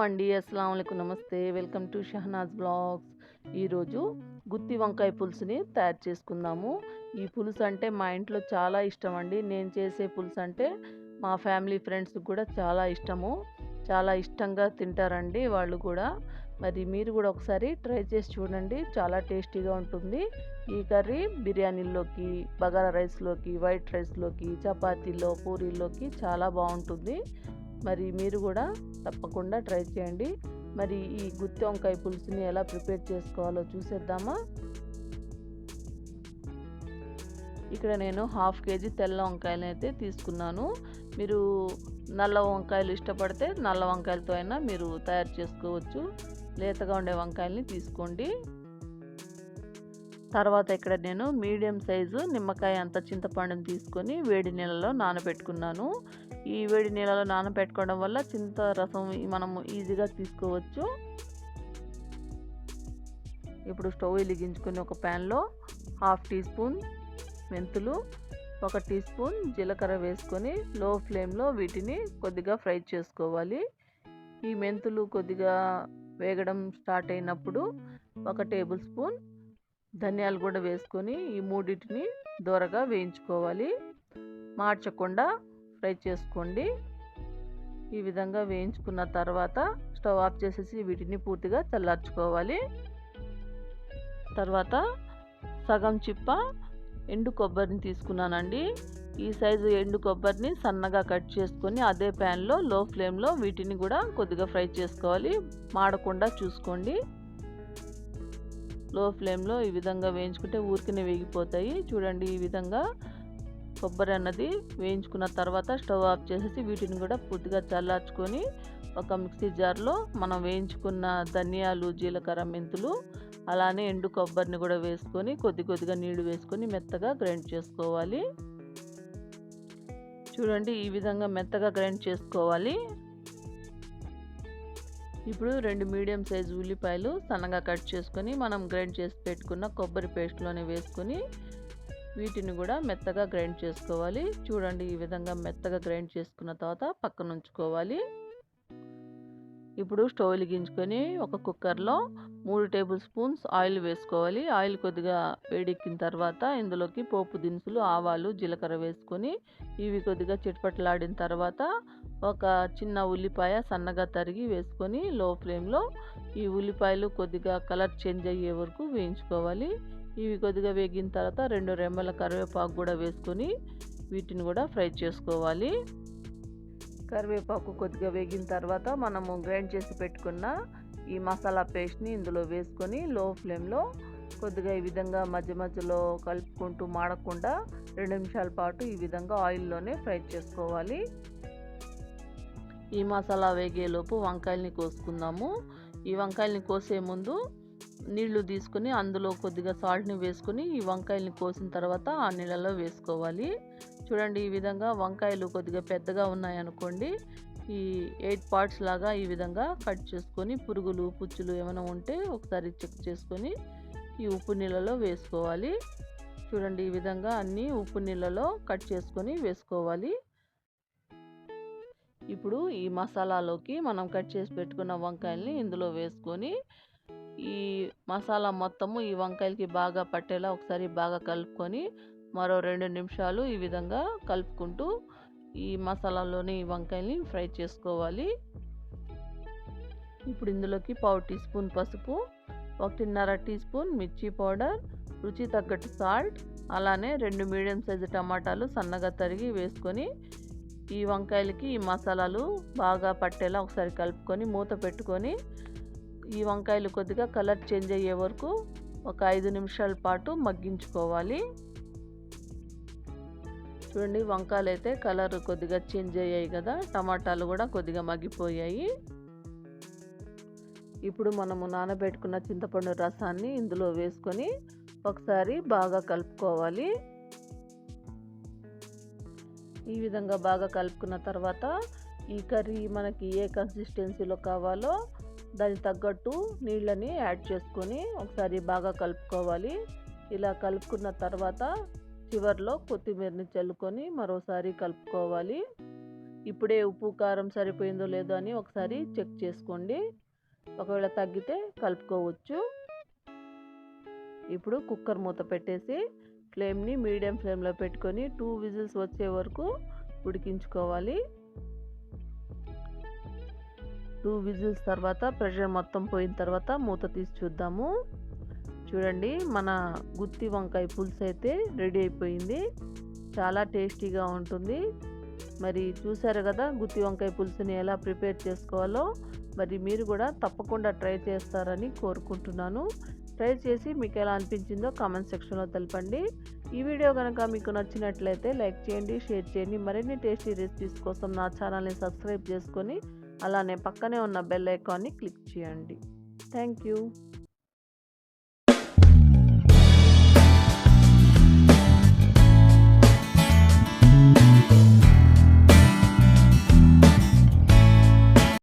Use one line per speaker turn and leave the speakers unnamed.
అండి. అస్సలాము అలైకుం. నమస్తే. Welcome to Shahnaz blogs. ఈరోజు గుత్తి వంకాయ పులుసుని తయారు చేసుకుందాము. ఈ పులుసు అంటే మా ఇంట్లో చాలా ఇష్టం అండి. నేను చేసే పులుసు అంటే మా ఫ్యామిలీ ఫ్రెండ్స్కి కూడా చాలా ఇష్టము. చాలా ఇష్టంగా తింటారండి వాళ్ళు కూడా. మరి మీరు కూడా ఒకసారి ట్రై చేసి చూడండి. చాలా టేస్టీగా ఉంటుంది. ఈ కర్రీ బిర్యానీలోకి, బగారా రైస్లోకి, వైట్ రైస్లోకి, చపాతీలో, పూరీలోకి చాలా బాగుంటుంది. మరి మీరు కూడా తప్పకుండా ట్రై చేయండి. మరి ఈ గుత్తి వంకాయ పులుసుని ఎలా ప్రిపేర్ చేసుకోవాలో చూసేద్దామా. ఇక్కడ నేను 1/2 కేజీ తెల్ల వంకాయలు అయితే తీసుకున్నాను. మీరు నల్ల వంకాయలు ఇష్టపడితే నల్ల వంకాయలతో అయినా మీరు తయారు చేసుకోవచ్చు. లేతగా ఉండే వంకాయల్ని తీసుకోండి. తర్వాత ఇక్కడ నేను మీడియం సైజు నిమ్మకాయ అంత చింతపండుని తీసుకొని వేడి నీళ్ళలో నానబెట్టుకున్నాను. ఈ వేడి నీళ్ళలో నానబెట్టుకోవడం వల్ల చింత రసం మనము ఈజీగా తీసుకోవచ్చు. ఇప్పుడు స్టవ్ వెలిగించుకొని ఒక ప్యాన్లో 1/2 టీ స్పూన్ మెంతులు, 1 టీ స్పూన్ జీలకర్ర వేసుకొని లో ఫ్లేమ్లో వీటిని కొద్దిగా ఫ్రై చేసుకోవాలి. ఈ మెంతులు కొద్దిగా వేగడం స్టార్ట్ అయినప్పుడు 1 టేబుల్ స్పూన్ ధనియాలు కూడా వేసుకొని ఈ మూడింటిని దోరగా వేయించుకోవాలి. మార్చకుండా ఫ్రై చేసుకోండి. ఈ విధంగా వేయించుకున్న తర్వాత స్టవ్ ఆఫ్ చేసేసి వీటిని పూర్తిగా చల్లార్చుకోవాలి. తర్వాత సగం చిప్ప ఎండు కొబ్బరిని తీసుకున్నానండి. ఈ సైజు ఎండు కొబ్బరిని సన్నగా కట్ చేసుకొని అదే ప్యాన్లో లో ఫ్లేమ్లో వీటిని కూడా కొద్దిగా ఫ్రై చేసుకోవాలి. మాడకుండా చూసుకోండి. లో ఫ్లేమ్లో ఈ విధంగా వేయించుకుంటే ఊరికనే వేగిపోతాయి. చూడండి, ఈ విధంగా కొబ్బరి అన్నది వేయించుకున్న తర్వాత స్టవ్ ఆఫ్ చేసేసి వీటిని కూడా పూర్తిగా చల్లార్చుకొని ఒక మిక్సీ జార్లో మనం వేయించుకున్న ధనియాలు, జీలకర్ర, మెంతులు అలానే ఎండు కొబ్బరిని కూడా వేసుకొని కొద్దిగా నీళ్లు వేసుకొని మెత్తగా గ్రైండ్ చేసుకోవాలి. చూడండి, ఈ విధంగా మెత్తగా గ్రైండ్ చేసుకోవాలి. ఇప్పుడు 2 మీడియం సైజు ఉల్లిపాయలు సన్నగా కట్ చేసుకొని మనం గ్రైండ్ చేసి పెట్టుకున్న కొబ్బరి పేస్ట్లోనే వేసుకొని వీటిని కూడా మెత్తగా గ్రైండ్ చేసుకోవాలి. చూడండి, ఈ విధంగా మెత్తగా గ్రైండ్ చేసుకున్న తర్వాత పక్కన ఉంచుకోవాలి. ఇప్పుడు స్టవ్ వెలిగించుకొని ఒక కుక్కర్లో 3 టేబుల్ స్పూన్స్ ఆయిల్ వేసుకోవాలి. ఆయిల్ కొద్దిగా వేడెక్కిన తర్వాత ఇందులోకి పోపు దినుసులు, ఆవాలు, జీలకర్ర వేసుకొని ఇవి కొద్దిగా చిటపటలాడిన తర్వాత ఒక చిన్న ఉల్లిపాయ సన్నగా తరిగి వేసుకొని లో ఫ్లేమ్లో ఈ ఉల్లిపాయలు కొద్దిగా కలర్ చేంజ్ అయ్యే వరకు వేయించుకోవాలి. ఇవి కొద్దిగా వేగిన తర్వాత 2 రెమ్మల కరివేపాకు కూడా వేసుకొని వీటిని కూడా ఫ్రై చేసుకోవాలి. కరివేపాకు కొద్దిగా వేగిన తర్వాత మనము గ్రైండ్ చేసి పెట్టుకున్న ఈ మసాలా పేస్ట్ని ఇందులో వేసుకొని లో ఫ్లేమ్లో కొద్దిగా ఈ విధంగా మధ్య మధ్యలో కలుపుకుంటూ మాడకుండా 2 నిమిషాల పాటు ఈ విధంగా ఆయిల్లోనే ఫ్రై చేసుకోవాలి. ఈ మసాలా వేగేలోపు వంకాయల్ని కోసుకుందాము. ఈ వంకాయల్ని కోసే ముందు నీళ్లు తీసుకొని అందులో కొద్దిగా సాల్ట్ని వేసుకొని ఈ వంకాయల్ని కోసిన తర్వాత ఆ నీళ్ళలో వేసుకోవాలి. చూడండి, ఈ విధంగా వంకాయలు కొద్దిగా పెద్దగా ఉన్నాయనుకోండి, ఈ 8 పార్ట్స్ లాగా ఈ విధంగా కట్ చేసుకొని పురుగులు, పుచ్చులు ఏమైనా ఉంటే ఒకసారి చెక్ చేసుకొని ఈ ఉప్పు నీళ్ళలో వేసుకోవాలి. చూడండి, ఈ విధంగా అన్నీ ఉప్పు నీళ్ళలో కట్ చేసుకొని వేసుకోవాలి. ఇప్పుడు ఈ మసాలాలోకి మనం కట్ చేసి పెట్టుకున్న వంకాయల్ని ఇందులో వేసుకొని ఈ మసాలా మొత్తము ఈ వంకాయలకి బాగా పట్టేలా ఒకసారి బాగా కలుపుకొని మరో 2 నిమిషాలు ఈ విధంగా కలుపుకుంటూ ఈ మసాలాలోని ఈ వంకాయల్ని ఫ్రై చేసుకోవాలి. ఇప్పుడు ఇందులోకి 1/4 టీ స్పూన్ పసుపు, 1.5 టీ స్పూన్ మిర్చి పౌడర్, రుచి తగ్గట్టు సాల్ట్, అలానే 2 మీడియం సైజు టమాటాలు సన్నగా తరిగి వేసుకొని ఈ వంకాయలకి ఈ మసాలాలు బాగా పట్టేలా ఒకసారి కలుపుకొని మూత పెట్టుకొని ఈ వంకాయలు కొద్దిగా కలర్ చేంజ్ అయ్యే వరకు ఒక 5 నిమిషాల పాటు మగ్గించుకోవాలి. చూడండి, వంకాయలు అయితే కలర్ కొద్దిగా చేంజ్ అయ్యాయి కదా, టమాటాలు కూడా కొద్దిగా మగ్గిపోయాయి. ఇప్పుడు మనము నానబెట్టుకున్న చింతపండు రసాన్ని ఇందులో వేసుకొని ఒకసారి బాగా కలుపుకోవాలి. ఈ విధంగా బాగా కలుపుకున్న తర్వాత ఈ కర్రీ మనకి ఏ కన్సిస్టెన్సీలో కావాలో దానికి తగ్గట్టు నీళ్ళని యాడ్ చేసుకొని ఒకసారి బాగా కలుపుకోవాలి. ఇలా కలుపుకున్న తర్వాత చివర్లో కొత్తిమీరని చల్లుకొని మరోసారి కలుపుకోవాలి. ఇప్పుడే ఉప్పు కారం సరిపోయిందో లేదో అని ఒకసారి చెక్ చేసుకోండి. ఒకవేళ తగ్గితే కలుపుకోవచ్చు. ఇప్పుడు కుక్కర్ మూత పెట్టేసి ఫ్లేమ్ని మీడియం ఫ్లేమ్లో పెట్టుకొని 2 విజిల్స్ వచ్చే వరకు ఉడికించుకోవాలి. 2 విజిల్స్ తర్వాత ప్రెషర్ మొత్తం పోయిన తర్వాత మూత తీసి చూద్దాము. చూడండి, మన గుత్తి వంకాయ పులుసు అయితే రెడీ అయిపోయింది. చాలా టేస్టీగా ఉంటుంది. మరి చూసారు కదా గుత్తి వంకాయ పులుసుని ఎలా ప్రిపేర్ చేసుకోవాలో. మరి మీరు కూడా తప్పకుండా ట్రై చేస్తారని కోరుకుంటున్నాను. ట్రై చేసి మీకు ఎలా అనిపించిందో కామెంట్ సెక్షన్లో తెలపండి. ఈ వీడియో కనుక మీకు నచ్చినట్లయితే లైక్ చేయండి, షేర్ చేయండి. మరిన్ని టేస్టీ రెసిపీస్ కోసం నా ఛానల్ని సబ్స్క్రైబ్ చేసుకొని అలానే పక్కనే ఉన్న బెల్ ఐకాన్ని క్లిక్ చేయండి. Thank you.